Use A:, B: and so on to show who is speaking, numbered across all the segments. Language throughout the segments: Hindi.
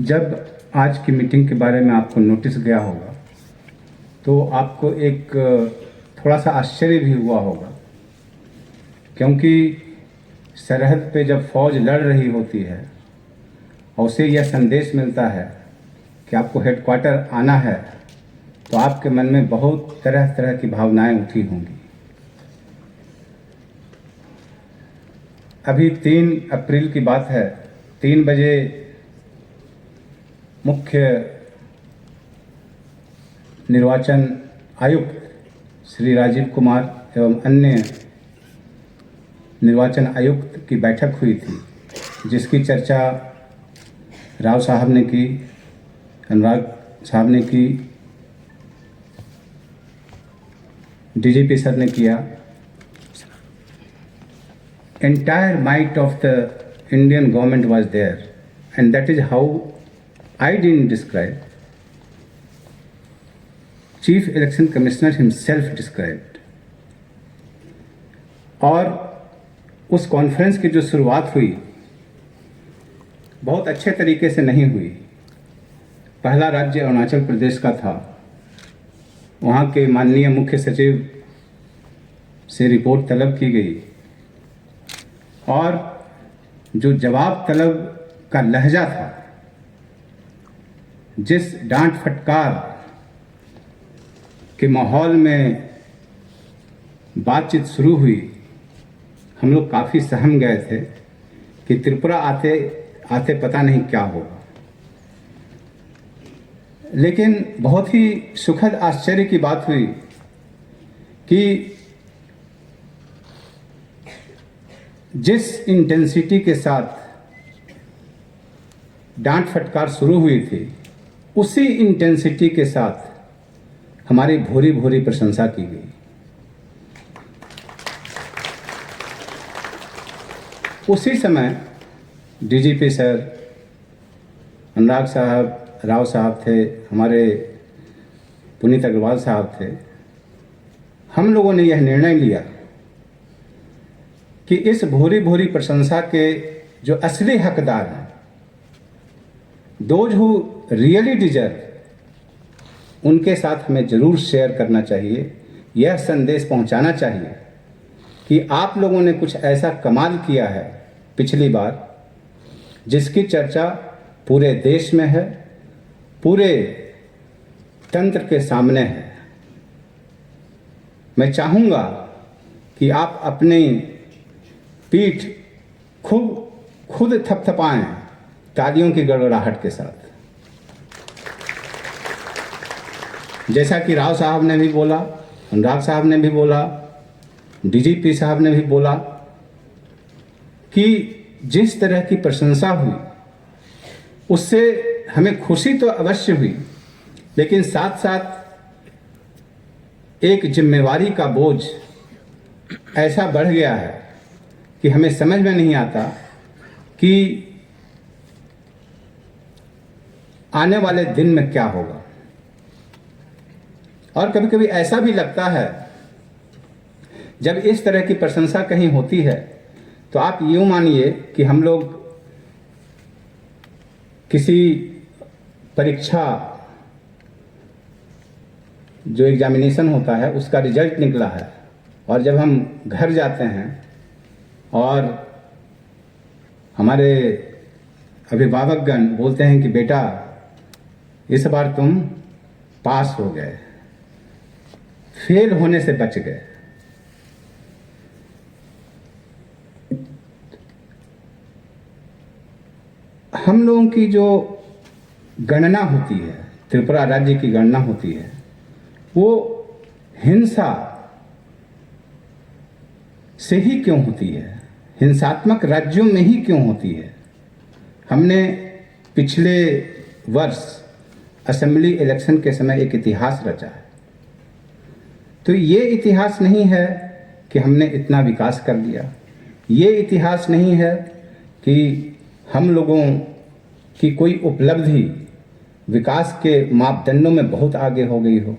A: जब आज की मीटिंग के बारे में आपको नोटिस गया होगा तो आपको एक थोड़ा सा आश्चर्य भी हुआ होगा, क्योंकि सरहद पे जब फौज लड़ रही होती है और उसे यह संदेश मिलता है कि आपको हेडक्वार्टर आना है, तो आपके मन में बहुत तरह तरह की भावनाएं उठी होंगी। अभी 3 अप्रैल की बात है, 3 बजे मुख्य निर्वाचन आयुक्त श्री राजीव कुमार एवं अन्य निर्वाचन आयुक्त की बैठक हुई थी, जिसकी चर्चा राव साहब ने की, अनुराग साहब ने की, डीजीपी सर ने किया। Entire might of the Indian government was there, and that is how I didn't describe. Chief Election Commissioner himself described. और उस कॉन्फ्रेंस की जो शुरुआत हुई बहुत अच्छे तरीके से नहीं हुई। पहला राज्य अरुणाचल प्रदेश का था। वहाँ के माननीय मुख्य सचिव से रिपोर्ट तलब की गई और जो जवाब तलब का लहजा था, जिस डांट फटकार के माहौल में बातचीत शुरू हुई, हम लोग काफ़ी सहम गए थे कि त्रिपुरा आते आते पता नहीं क्या होगा। लेकिन बहुत ही सुखद आश्चर्य की बात हुई कि जिस इंटेंसिटी के साथ डांट फटकार शुरू हुई थी, उसी इंटेंसिटी के साथ हमारी भूरी भूरी प्रशंसा की गई। उसी समय डीजीपी सर, अनुराग साहब, राव साहब थे, हमारे पुनीत अग्रवाल साहब थे। हम लोगों ने यह निर्णय लिया कि इस भूरी भूरी प्रशंसा के जो असली हकदार हैं, दोज हु रियली डिजर्व, उनके साथ हमें ज़रूर शेयर करना चाहिए। यह संदेश पहुंचाना चाहिए कि आप लोगों ने कुछ ऐसा कमाल किया है पिछली बार, जिसकी चर्चा पूरे देश में है, पूरे तंत्र के सामने है। मैं चाहूँगा कि आप अपनी पीठ खुद थपथपाएं तालियों की गड़गड़ाहट के साथ। जैसा कि राव साहब ने भी बोला, अनुराग साहब ने भी बोला, डीजीपी साहब ने भी बोला कि जिस तरह की प्रशंसा हुई उससे हमें खुशी तो अवश्य हुई, लेकिन साथ साथ एक जिम्मेवारी का बोझ ऐसा बढ़ गया है कि हमें समझ में नहीं आता कि आने वाले दिन में क्या होगा। और कभी कभी ऐसा भी लगता है जब इस तरह की प्रशंसा कहीं होती है, तो आप यूँ मानिए कि हम लोग किसी परीक्षा, जो एग्जामिनेशन होता है, उसका रिजल्ट निकला है और जब हम घर जाते हैं और हमारे अभिभावकगण बोलते हैं कि बेटा इस बार तुम पास हो गए, फेल होने से बच गए। हम लोगों की जो गणना होती है, त्रिपुरा राज्य की गणना होती है, वो हिंसा से ही क्यों होती है, हिंसात्मक राज्यों में ही क्यों होती है। हमने पिछले वर्ष असेंबली इलेक्शन के समय एक इतिहास रचा है। तो ये इतिहास नहीं है कि हमने इतना विकास कर लिया, ये इतिहास नहीं है कि हम लोगों की कोई उपलब्धि विकास के मापदंडों में बहुत आगे हो गई हो।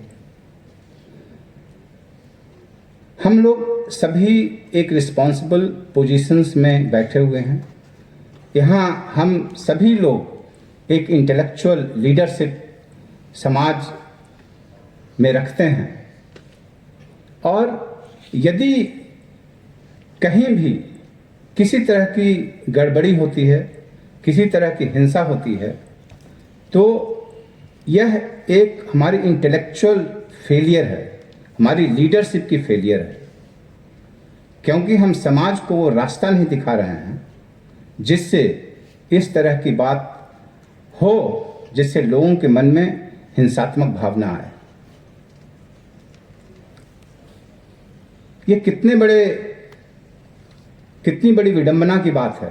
A: हम लोग सभी एक रिस्पॉन्सिबल पोजीशंस में बैठे हुए हैं। यहाँ हम सभी लोग एक इंटेलेक्चुअल लीडरशिप समाज में रखते हैं, और यदि कहीं भी किसी तरह की गड़बड़ी होती है, किसी तरह की हिंसा होती है, तो यह एक हमारी इंटेलेक्चुअल फेलियर है, हमारी लीडरशिप की फेलियर है, क्योंकि हम समाज को वो रास्ता नहीं दिखा रहे हैं जिससे इस तरह की बात हो, जिससे लोगों के मन में हिंसात्मक भावना आए। ये कितनी बड़ी विडंबना की बात है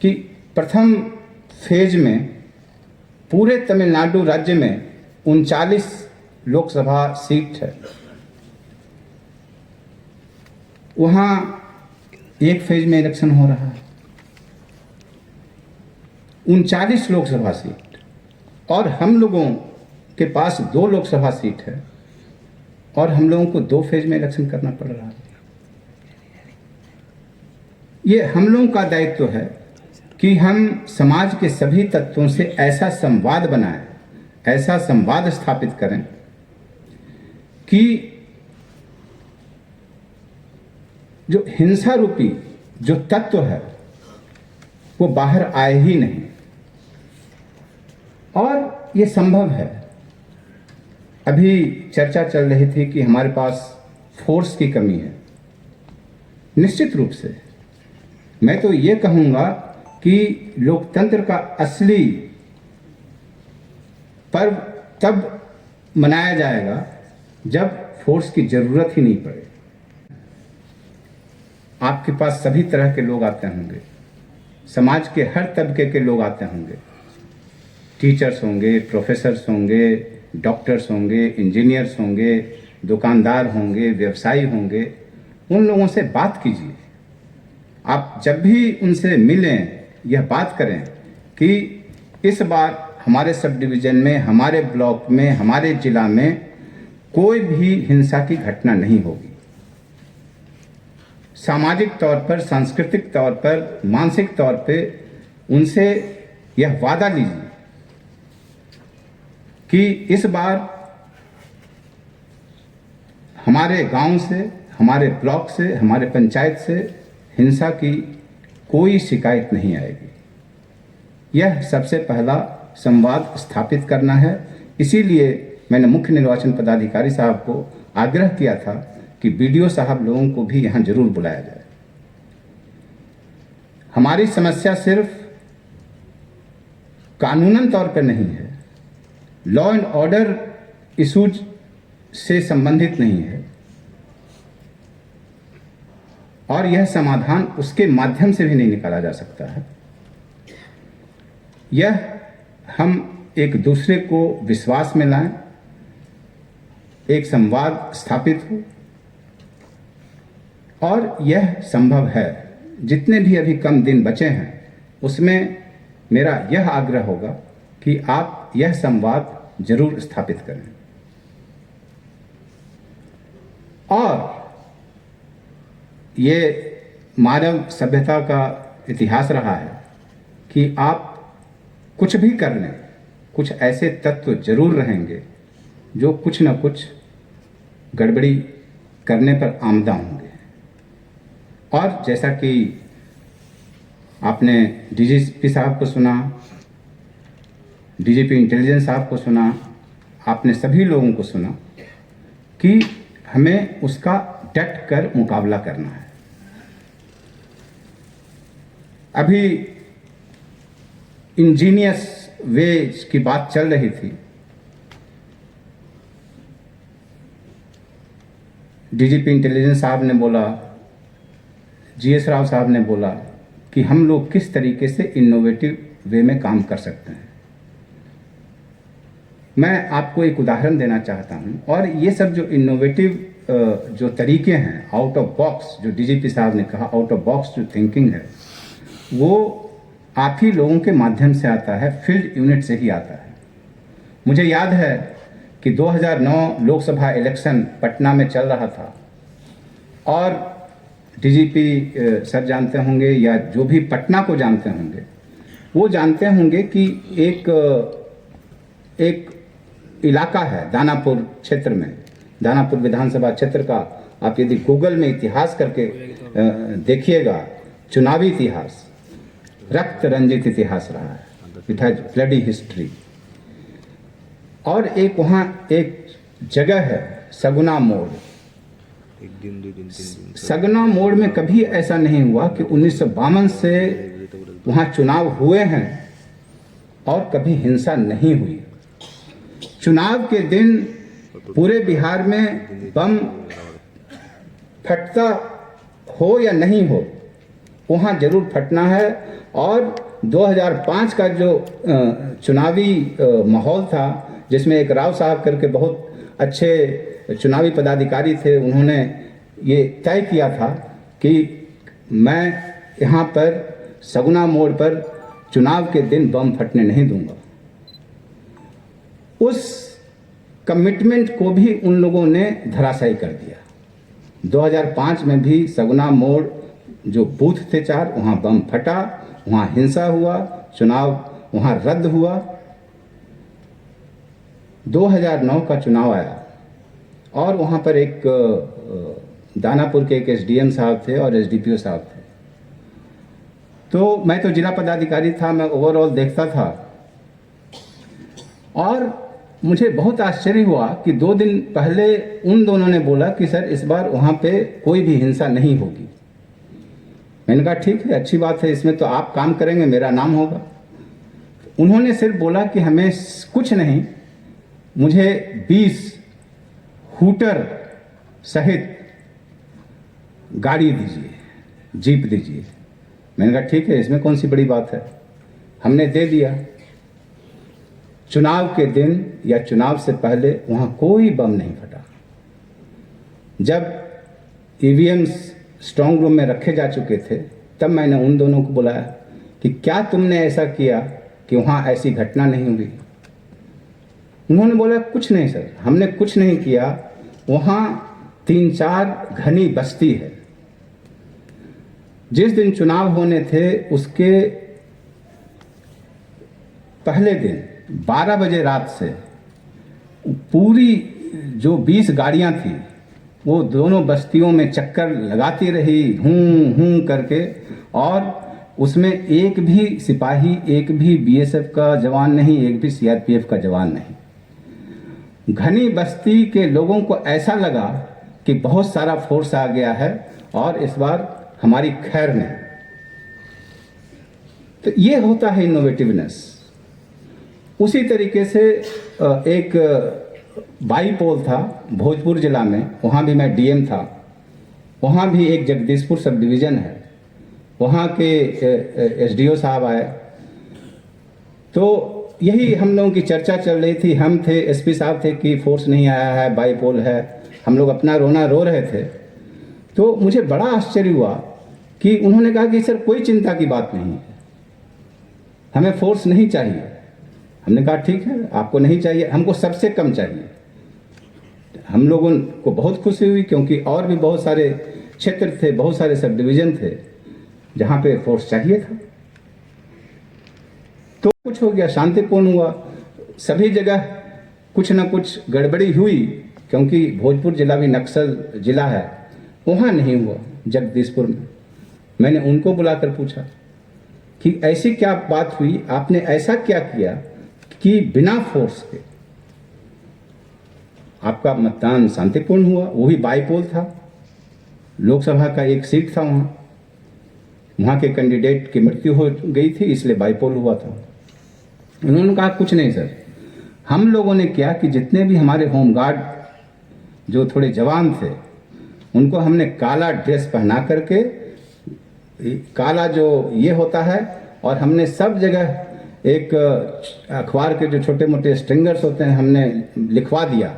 A: कि प्रथम फेज में पूरे तमिलनाडु राज्य में 39 लोकसभा सीट है, वहाँ एक फेज में इलेक्शन हो रहा है, 39 लोकसभा सीट, और हम लोगों के पास 2 लोकसभा सीट है और हम लोगों को 2 फेज में इलेक्शन करना पड़ रहा है। ये हम लोगों का दायित्व है कि हम समाज के सभी तत्वों से ऐसा संवाद बनाएं, ऐसा संवाद स्थापित करें कि जो हिंसा रूपी जो तत्व है वो बाहर आए ही नहीं, और ये संभव है। अभी चर्चा चल रही थी कि हमारे पास फोर्स की कमी है। निश्चित रूप से मैं तो ये कहूँगा कि लोकतंत्र का असली पर्व तब मनाया जाएगा जब फोर्स की जरूरत ही नहीं पड़े। आपके पास सभी तरह के लोग आते होंगे, समाज के हर तबके के लोग आते होंगे, टीचर्स होंगे, प्रोफेसर्स होंगे, डॉक्टर्स होंगे, इंजीनियर्स होंगे, दुकानदार होंगे, व्यवसायी होंगे। उन लोगों से बात कीजिए। आप जब भी उनसे मिलें यह बात करें कि इस बार हमारे सब डिवीज़न में, हमारे ब्लॉक में, हमारे जिला में कोई भी हिंसा की घटना नहीं होगी। सामाजिक तौर पर, सांस्कृतिक तौर पर, मानसिक तौर पे उनसे यह वादा लीजिए कि इस बार हमारे गांव से, हमारे ब्लॉक से, हमारे पंचायत से हिंसा की कोई शिकायत नहीं आएगी। यह सबसे पहला संवाद स्थापित करना है। इसीलिए मैंने मुख्य निर्वाचन पदाधिकारी साहब को आग्रह किया था कि बीडीओ साहब लोगों को भी यहाँ जरूर बुलाया जाए। हमारी समस्या सिर्फ कानूनन तौर पर नहीं है, लॉ एंड ऑर्डर इशूज से संबंधित नहीं है, और यह समाधान उसके माध्यम से भी नहीं निकाला जा सकता है। यह हम एक दूसरे को विश्वास में लाएं, एक संवाद स्थापित हो, और यह संभव है। जितने भी अभी कम दिन बचे हैं उसमें मेरा यह आग्रह होगा कि आप यह संवाद जरूर स्थापित करें। और ये मानव सभ्यता का इतिहास रहा है कि आप कुछ भी कर लें, कुछ ऐसे तत्व जरूर रहेंगे जो कुछ न कुछ गड़बड़ी करने पर आमदा होंगे। और जैसा कि आपने डीजीपी साहब को सुना, डीजीपी इंटेलिजेंस साहब को सुना, आपने सभी लोगों को सुना कि हमें उसका डट कर मुकाबला करना है। अभी इंजीनियस वेज की बात चल रही थी। डीजीपी इंटेलिजेंस साहब ने बोला, जीएस राव साहब ने बोला कि हम लोग किस तरीके से इनोवेटिव वे में काम कर सकते हैं। मैं आपको एक उदाहरण देना चाहता हूं, और ये सब जो इनोवेटिव जो तरीके हैं, आउट ऑफ बॉक्स, जो डीजीपी साहब ने कहा आउट ऑफ बॉक्स जो थिंकिंग है, वो आप ही लोगों के माध्यम से आता है, फील्ड यूनिट से ही आता है। मुझे याद है कि 2009 लोकसभा इलेक्शन पटना में चल रहा था, और डीजीपी सर जानते होंगे या जो भी पटना को जानते होंगे, वो जानते होंगे कि एक इलाका है दानापुर क्षेत्र में, दानापुर विधानसभा क्षेत्र का आप यदि गूगल में इतिहास करके देखिएगा, चुनावी इतिहास रक्त रंजित इतिहास रहा है, इट हैज ब्लडी हिस्ट्री। और एक वहाँ एक जगह है सगुना मोड़। सगुना मोड़ में कभी ऐसा नहीं हुआ कि 1952 से वहाँ चुनाव हुए हैं और कभी हिंसा नहीं हुई। चुनाव के दिन पूरे बिहार में बम फटता हो या नहीं हो, वहाँ जरूर फटना है। और 2005 का जो चुनावी माहौल था, जिसमें एक राव साहब करके बहुत अच्छे चुनावी पदाधिकारी थे, उन्होंने ये तय किया था कि मैं यहाँ पर सगुना मोड़ पर चुनाव के दिन बम फटने नहीं दूंगा। उस कमिटमेंट को भी उन लोगों ने धराशायी कर दिया। 2005 में भी सगुना मोड़ जो बूथ थे 4, वहाँ बम फटा, वहाँ हिंसा हुआ, चुनाव वहाँ रद्द हुआ। 2009 का चुनाव आया और वहाँ पर एक दानापुर के एक एसडीएम साहब थे और एसडीपीओ साहब थे। तो मैं तो जिला पदाधिकारी था, मैं ओवरऑल देखता था और मुझे बहुत आश्चर्य हुआ कि 2 दिन पहले उन दोनों ने बोला कि सर इस बार वहाँ पे कोई भी हिंसा नहीं होगी। मैंने कहा ठीक है, अच्छी बात है, इसमें तो आप काम करेंगे, मेरा नाम होगा। उन्होंने सिर्फ बोला कि हमें कुछ नहीं, मुझे 20 हूटर सहित गाड़ी दीजिए, जीप दीजिए। मैंने कहा ठीक है, इसमें कौन सी बड़ी बात है, हमने दे दिया। चुनाव के दिन या चुनाव से पहले वहाँ कोई बम नहीं फटा। जब ईवीएम्स स्ट्रांग रूम में रखे जा चुके थे, तब मैंने उन दोनों को बुलाया कि क्या तुमने ऐसा किया कि वहाँ ऐसी घटना नहीं हुई। उन्होंने बोला कुछ नहीं सर, हमने कुछ नहीं किया, वहाँ 3-4 घनी बस्ती है। जिस दिन चुनाव होने थे उसके पहले दिन 12 बजे रात से पूरी जो 20 गाड़ियां थी वो दोनों बस्तियों में चक्कर लगाती रही हूं करके, और उसमें एक भी सिपाही, एक भी बीएसएफ का जवान नहीं, एक भी सीआरपीएफ का जवान नहीं। घनी बस्ती के लोगों को ऐसा लगा कि बहुत सारा फोर्स आ गया है और इस बार हमारी खैर नहीं। तो ये होता है इनोवेटिवनेस। उसी तरीके से एक बाईपोल था भोजपुर जिला में, वहाँ भी मैं डीएम था। वहाँ भी एक जगदीशपुर सब डिवीज़न है, वहाँ के एसडीओ साहब आए, तो यही हम लोगों की चर्चा चल रही थी। हम थे, एसपी साहब थे कि फोर्स नहीं आया है, बाईपोल है, हम लोग अपना रोना रो रहे थे। तो मुझे बड़ा आश्चर्य हुआ कि उन्होंने कहा कि सर कोई चिंता की बात नहीं है, हमें फोर्स नहीं चाहिए। हमने कहा ठीक है, आपको नहीं चाहिए, हमको सबसे कम चाहिए। हम लोगों को बहुत खुशी हुई क्योंकि और भी बहुत सारे क्षेत्र थे, बहुत सारे सब डिवीज़न थे जहाँ पे फोर्स चाहिए था। तो कुछ हो गया, शांतिपूर्ण हुआ। सभी जगह कुछ ना कुछ गड़बड़ी हुई क्योंकि भोजपुर जिला भी नक्सल जिला है, वहाँ नहीं हुआ। जगदीशपुर में मैंने उनको बुलाकर पूछा कि ऐसी क्या बात हुई, आपने ऐसा क्या किया कि बिना फोर्स के आपका मतदान शांतिपूर्ण हुआ। वो भी बाईपोल था, लोकसभा का एक सीट था, वहाँ के कैंडिडेट की मृत्यु हो गई थी इसलिए बाईपोल हुआ था। उन्होंने कहा कुछ नहीं सर, हम लोगों ने किया कि जितने भी हमारे होमगार्ड जो थोड़े जवान थे उनको हमने काला ड्रेस पहना करके, काला जो ये होता है, और हमने सब जगह एक अखबार के जो छोटे मोटे स्ट्रिंगर्स होते हैं हमने लिखवा दिया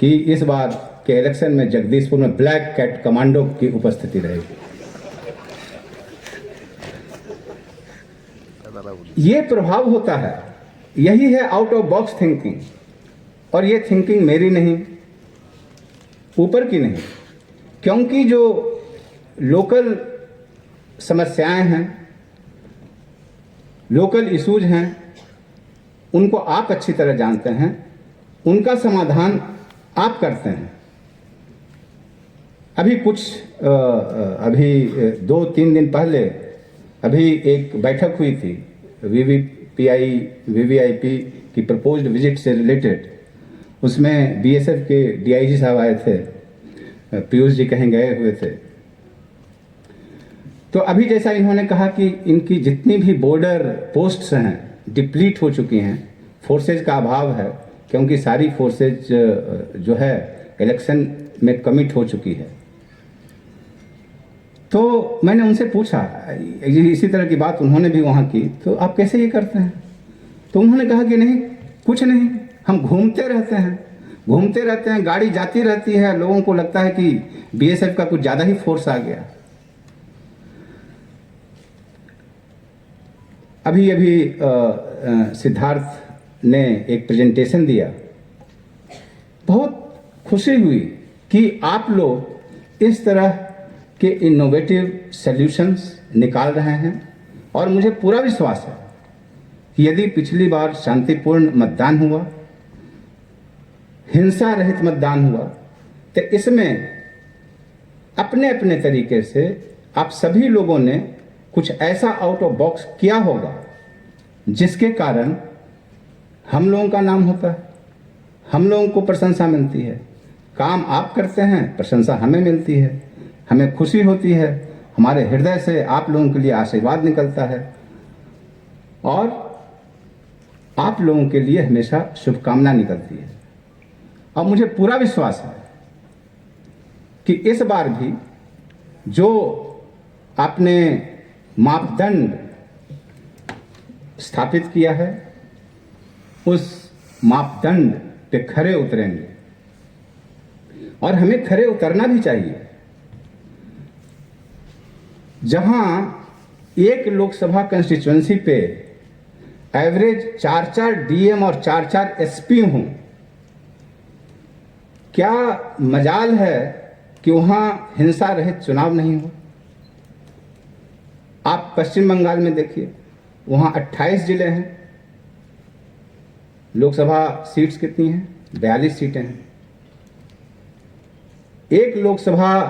A: कि इस बार के इलेक्शन में जगदीशपुर में ब्लैक कैट कमांडो की उपस्थिति रहेगी। ये प्रभाव होता है, यही है आउट ऑफ बॉक्स थिंकिंग। और ये थिंकिंग मेरी नहीं, ऊपर की नहीं, क्योंकि जो लोकल समस्याएं हैं, लोकल इश्यूज हैं उनको आप अच्छी तरह जानते हैं, उनका समाधान आप करते हैं। अभी 2-3 दिन पहले अभी एक बैठक हुई थी वीवीआईपी की प्रपोज्ड विजिट से रिलेटेड। उसमें बीएसएफ के डीआईजी साहब आए थे, पीयूष जी कहीं गए हुए थे। तो अभी जैसा इन्होंने कहा कि इनकी जितनी भी बॉर्डर पोस्ट्स हैं डिप्लीट हो चुकी हैं, फोर्सेज का अभाव है क्योंकि सारी फोर्सेज जो है इलेक्शन में कमिट हो चुकी है। तो मैंने उनसे पूछा, इसी तरह की बात उन्होंने भी वहाँ की, तो आप कैसे ये करते हैं? तो उन्होंने कहा कि नहीं, कुछ नहीं, हम घूमते रहते हैं, गाड़ी जाती रहती है, लोगों को लगता है कि बीएसएफ का कुछ ज़्यादा ही फोर्स आ गया। अभी सिद्धार्थ ने एक प्रेजेंटेशन दिया, बहुत खुशी हुई कि आप लोग इस तरह के इनोवेटिव सॉल्यूशंस निकाल रहे हैं। और मुझे पूरा विश्वास है कि यदि पिछली बार शांतिपूर्ण मतदान हुआ, हिंसा रहित मतदान हुआ, तो इसमें अपने अपने तरीके से आप सभी लोगों ने कुछ ऐसा आउट ऑफ बॉक्स किया होगा जिसके कारण हम लोगों का नाम होता है, हम लोगों को प्रशंसा मिलती है। काम आप करते हैं, प्रशंसा हमें मिलती है, हमें खुशी होती है, हमारे हृदय से आप लोगों के लिए आशीर्वाद निकलता है और आप लोगों के लिए हमेशा शुभकामना निकलती है। और मुझे पूरा विश्वास है कि इस बार भी जो आपने मापदंड स्थापित किया है उस मापदंड पे खरे उतरेंगे और हमें खरे उतरना भी चाहिए। जहां एक लोकसभा कंस्टिट्यूएंसी पे एवरेज 4-4 डीएम और 4-4 एसपी हों, क्या मजाल है कि वहां हिंसा रहित चुनाव नहीं हो? आप पश्चिम बंगाल में देखिए, वहां 28 जिले हैं, लोकसभा सीट्स कितनी हैं? 42 सीटें हैं। एक लोकसभा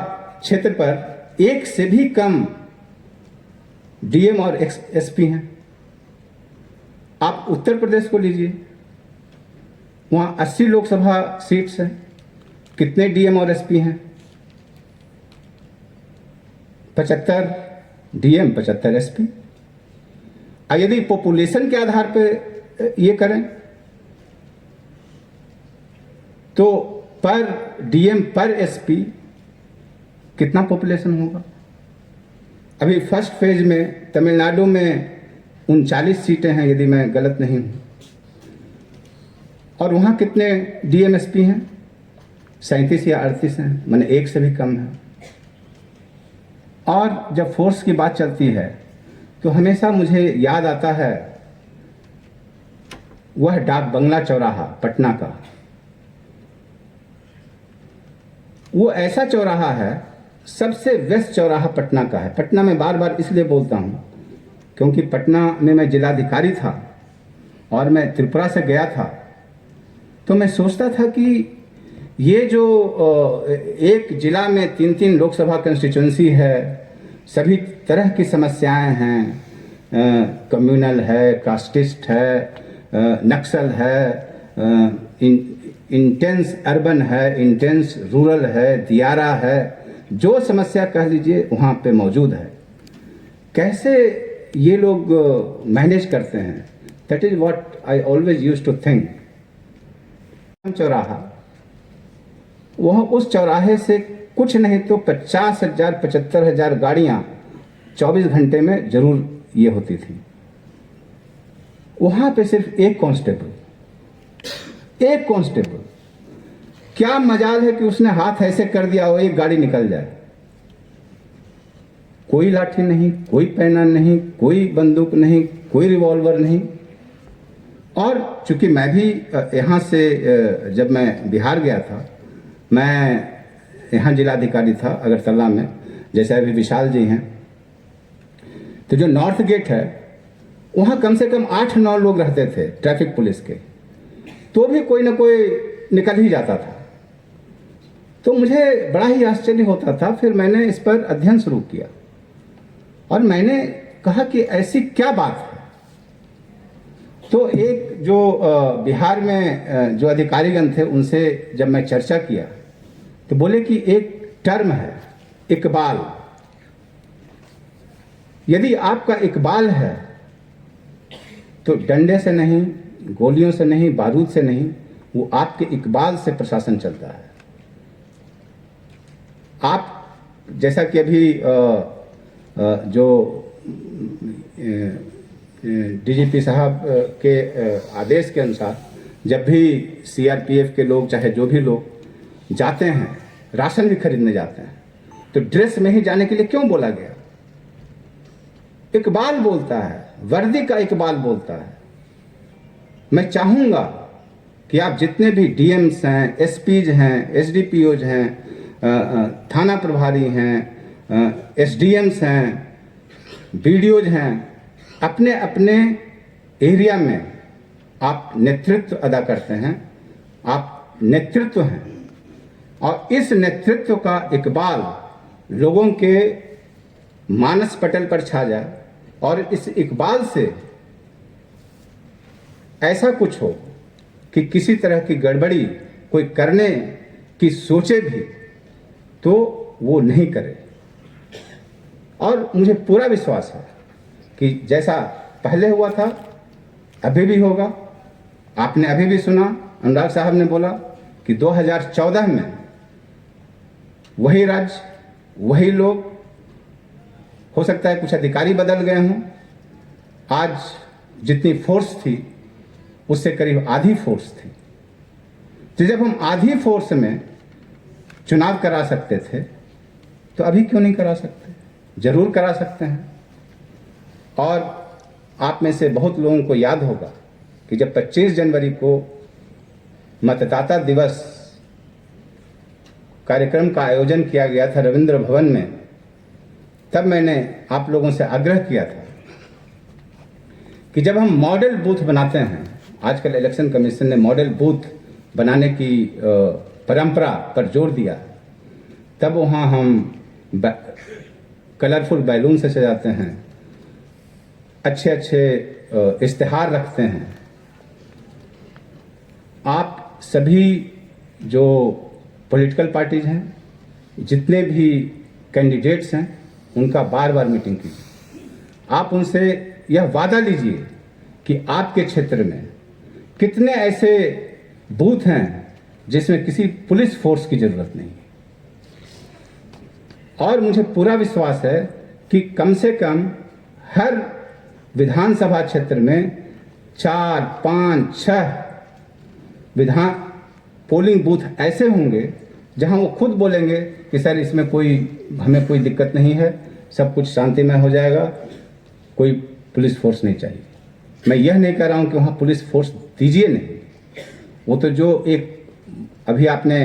A: क्षेत्र पर एक से भी कम डीएम और एसपी हैं। आप उत्तर प्रदेश को लीजिए, वहां 80 लोकसभा सीट्स हैं, कितने डीएम और एसपी हैं? 75 डीएम 75 एसपी। यदि पॉपुलेशन के आधार पे ये करें तो पर डीएम पर एसपी कितना पॉपुलेशन होगा? अभी फर्स्ट फेज में तमिलनाडु में 39 सीटें हैं यदि मैं गलत नहीं हूं, और वहां कितने डीएम एसपी हैं? 37 या 38 हैं, माने एक से भी कम है। और जब फोर्स की बात चलती है तो हमेशा मुझे याद आता है वह डाक बंगला चौराहा पटना का। वो ऐसा चौराहा है, सबसे व्यस्त चौराहा पटना का है। पटना में बार बार इसलिए बोलता हूँ क्योंकि पटना में मैं जिलाधिकारी था और मैं त्रिपुरा से गया था, तो मैं सोचता था कि ये जो एक जिला में 3-3 लोकसभा कंस्टिट्यूएंसी है, सभी तरह की समस्याएं हैं, कम्युनल है, कास्टिस्ट है, नक्सल है, इंटेंस अर्बन है, इंटेंस रूरल है, दियारा है, जो समस्या कह लीजिए वहाँ पे मौजूद है। कैसे ये लोग मैनेज करते हैं? That is what I always used to think. चौराहा, वह उस चौराहे से कुछ नहीं तो 50,000 75,000 गाड़ियां 24 घंटे में जरूर ये होती थी। वहां पे सिर्फ एक कांस्टेबल, क्या मजाल है कि उसने हाथ ऐसे कर दिया और एक गाड़ी निकल जाए। कोई लाठी नहीं, कोई पैना नहीं, कोई बंदूक नहीं, कोई रिवॉल्वर नहीं। और चूंकि मैं भी यहाँ से जब मैं बिहार गया था, मैं यहाँ जिलाधिकारी था अगरतला में, जैसे अभी विशाल जी हैं, तो जो नॉर्थ गेट है वहाँ कम से कम 8-9 लोग रहते थे ट्रैफिक पुलिस के, तो भी कोई ना कोई निकल ही जाता था। तो मुझे बड़ा ही आश्चर्य होता था। फिर मैंने इस पर अध्ययन शुरू किया और मैंने कहा कि ऐसी क्या बात है। तो एक जो बिहार में जो अधिकारीगण थे उनसे जब मैं चर्चा किया तो बोले कि एक टर्म है इकबाल, यदि आपका इकबाल है तो डंडे से नहीं, गोलियों से नहीं, बारूद से नहीं, वो आपके इकबाल से प्रशासन चलता है। आप जैसा कि अभी जो डीजीपी साहब के आदेश के अनुसार जब भी सीआरपीएफ के लोग चाहे जो भी लोग जाते हैं, राशन भी खरीदने जाते हैं, तो ड्रेस में ही जाने के लिए क्यों बोला गया? इकबाल बोलता है, वर्दी का इकबाल बोलता है। मैं चाहूँगा कि आप जितने भी डीएम्स हैं, एसपीज हैं, एसडीपीओज हैं, थाना प्रभारी हैं, एसडीएम्स हैं, बीडीओज हैं, अपने अपने एरिया में आप नेतृत्व अदा करते हैं, आप नेतृत्व हैं, और इस नेतृत्व का इकबाल लोगों के मानस पटल पर छा जाए और इस इकबाल से ऐसा कुछ हो कि किसी तरह की गड़बड़ी कोई करने की सोचे भी तो वो नहीं करे। और मुझे पूरा विश्वास है कि जैसा पहले हुआ था अभी भी होगा। आपने अभी भी सुना, अनुराग साहब ने बोला कि 2014 में वही राज्य, वही लोग, हो सकता है कुछ अधिकारी बदल गए हों, आज जितनी फोर्स थी उससे करीब आधी फोर्स थी। तो जब हम आधी फोर्स में चुनाव करा सकते थे तो अभी क्यों नहीं करा सकते? जरूर करा सकते हैं। और आप में से बहुत लोगों को याद होगा कि जब 25 जनवरी को मतदाता दिवस कार्यक्रम का आयोजन किया गया था रविंद्र भवन में, तब मैंने आप लोगों से आग्रह किया था कि जब हम मॉडल बूथ बनाते हैं, आजकल इलेक्शन कमीशन ने मॉडल बूथ बनाने की परंपरा पर जोर दिया, तब वहाँ हम कलरफुल बैलून से सजाते हैं, अच्छे अच्छे इश्तिहार रखते हैं। आप सभी जो पॉलिटिकल पार्टीज हैं, जितने भी कैंडिडेट्स हैं, उनका बार बार मीटिंग कीजिए। आप उनसे यह वादा लीजिए कि आपके क्षेत्र में कितने ऐसे बूथ हैं जिसमें किसी पुलिस फोर्स की जरूरत नहीं है। और मुझे पूरा विश्वास है कि कम से कम हर विधानसभा क्षेत्र में 4, 5, 6 पोलिंग बूथ ऐसे होंगे जहां वो खुद बोलेंगे कि सर इसमें हमें कोई दिक्कत नहीं है, सब कुछ शांतिमय हो जाएगा, कोई पुलिस फोर्स नहीं चाहिए। मैं यह नहीं कह रहा हूं कि वहां पुलिस फोर्स दीजिए नहीं, वो तो जो एक अभी आपने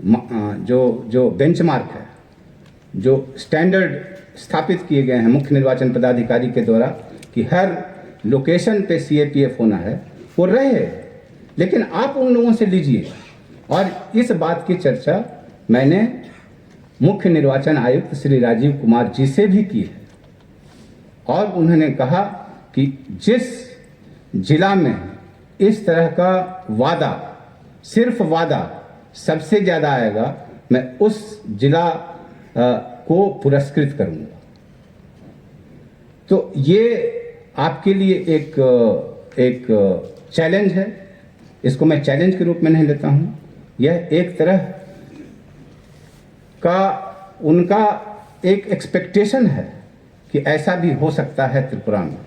A: जो बेंचमार्क है, जो स्टैंडर्ड स्थापित किए गए हैं मुख्य निर्वाचन पदाधिकारी के द्वारा कि हर लोकेशन पे सीएपीएफ होना है, वो रहे, लेकिन आप उन लोगों से लीजिए। और इस बात की चर्चा मैंने मुख्य निर्वाचन आयुक्त श्री राजीव कुमार जी से भी की है, और उन्होंने कहा कि जिस जिला में इस तरह का वादा, सिर्फ वादा सबसे ज़्यादा आएगा, मैं उस जिला को पुरस्कृत करूंगा। तो ये आपके लिए एक चैलेंज है। इसको मैं चैलेंज के रूप में नहीं लेता हूं, यह एक तरह का उनका एक एक्सपेक्टेशन है कि ऐसा भी हो सकता है त्रिपुरा में।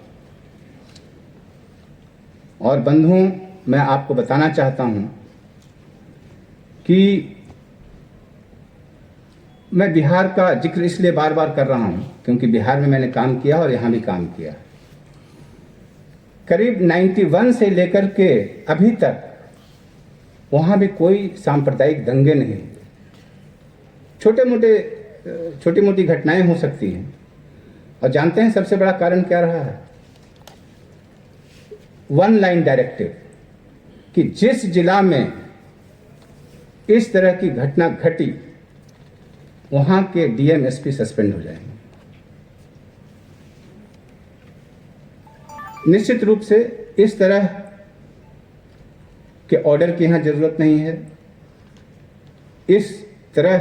A: और बंधुओं, मैं आपको बताना चाहता हूं कि मैं बिहार का जिक्र इसलिए बार बार कर रहा हूं क्योंकि बिहार में मैंने काम किया और यहां भी काम किया। करीब 91 से लेकर के अभी तक वहां भी कोई सांप्रदायिक दंगे नहीं हुए। छोटी मोटी घटनाएं हो सकती हैं, और जानते हैं सबसे बड़ा कारण क्या रहा है? वन लाइन डायरेक्टिव कि जिस जिला में इस तरह की घटना घटी वहां के डीएम एसपी सस्पेंड हो जाएंगे। निश्चित रूप से इस तरह के ऑर्डर की यहां जरूरत नहीं है। इस तरह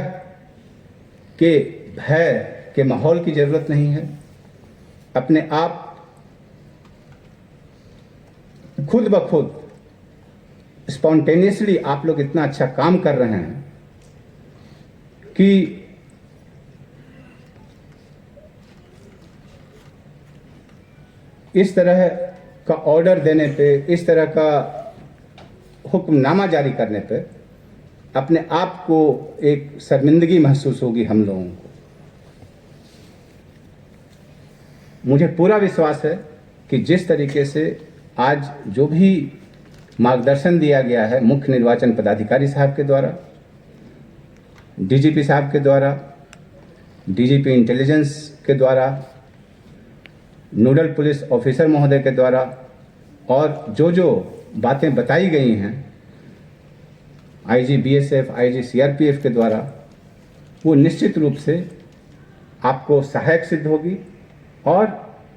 A: के भय के माहौल की जरूरत नहीं है। अपने आप खुद ब खुद स्पॉन्टेनियसली आप लोग इतना अच्छा काम कर रहे हैं कि इस तरह का ऑर्डर देने पे, इस तरह का हुक्मनामा जारी करने पे अपने आप को एक शर्मिंदगी महसूस होगी हम लोगों को। मुझे पूरा विश्वास है कि जिस तरीके से आज जो भी मार्गदर्शन दिया गया है मुख्य निर्वाचन पदाधिकारी साहब के द्वारा, डीजीपी साहब के द्वारा, डीजीपी इंटेलिजेंस के द्वारा, नोडल पुलिस ऑफिसर महोदय के द्वारा, और जो जो बातें बताई गई हैं आईजी बीएसएफ, आईजी सीआरपीएफ के द्वारा, वो निश्चित रूप से आपको सहायक सिद्ध होगी। और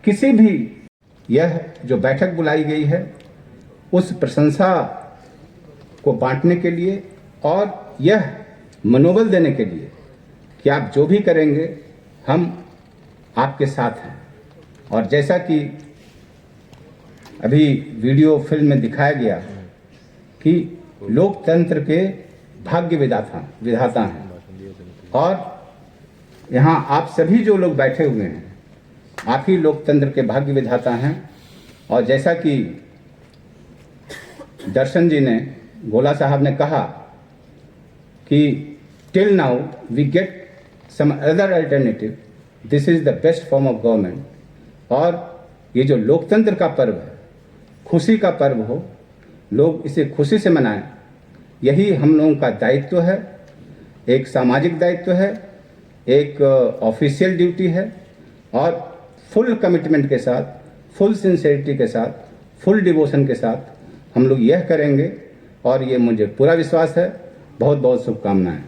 A: किसी भी यह जो बैठक बुलाई गई है उस प्रशंसा को बांटने के लिए और यह मनोबल देने के लिए कि आप जो भी करेंगे हम आपके साथ हैं। और जैसा कि अभी वीडियो फिल्म में दिखाया गया कि लोकतंत्र के भाग्य विधाता हैं, और यहाँ आप सभी जो लोग बैठे हुए हैं आप ही लोकतंत्र के भाग्य विधाता हैं। और जैसा कि दर्शन जी ने, गोला साहब ने कहा कि till now we get some other alternative, this is the best form of government. और ये जो लोकतंत्र का पर्व है, खुशी का पर्व हो, लोग इसे खुशी से मनाएं, यही हम लोगों का दायित्व है, एक सामाजिक दायित्व है, एक ऑफिशियल ड्यूटी है। और फुल कमिटमेंट के साथ, फुल सिंसेरिटी के साथ, फुल डिवोशन के साथ हम लोग यह करेंगे और ये मुझे पूरा विश्वास है। बहुत बहुत शुभकामनाएं।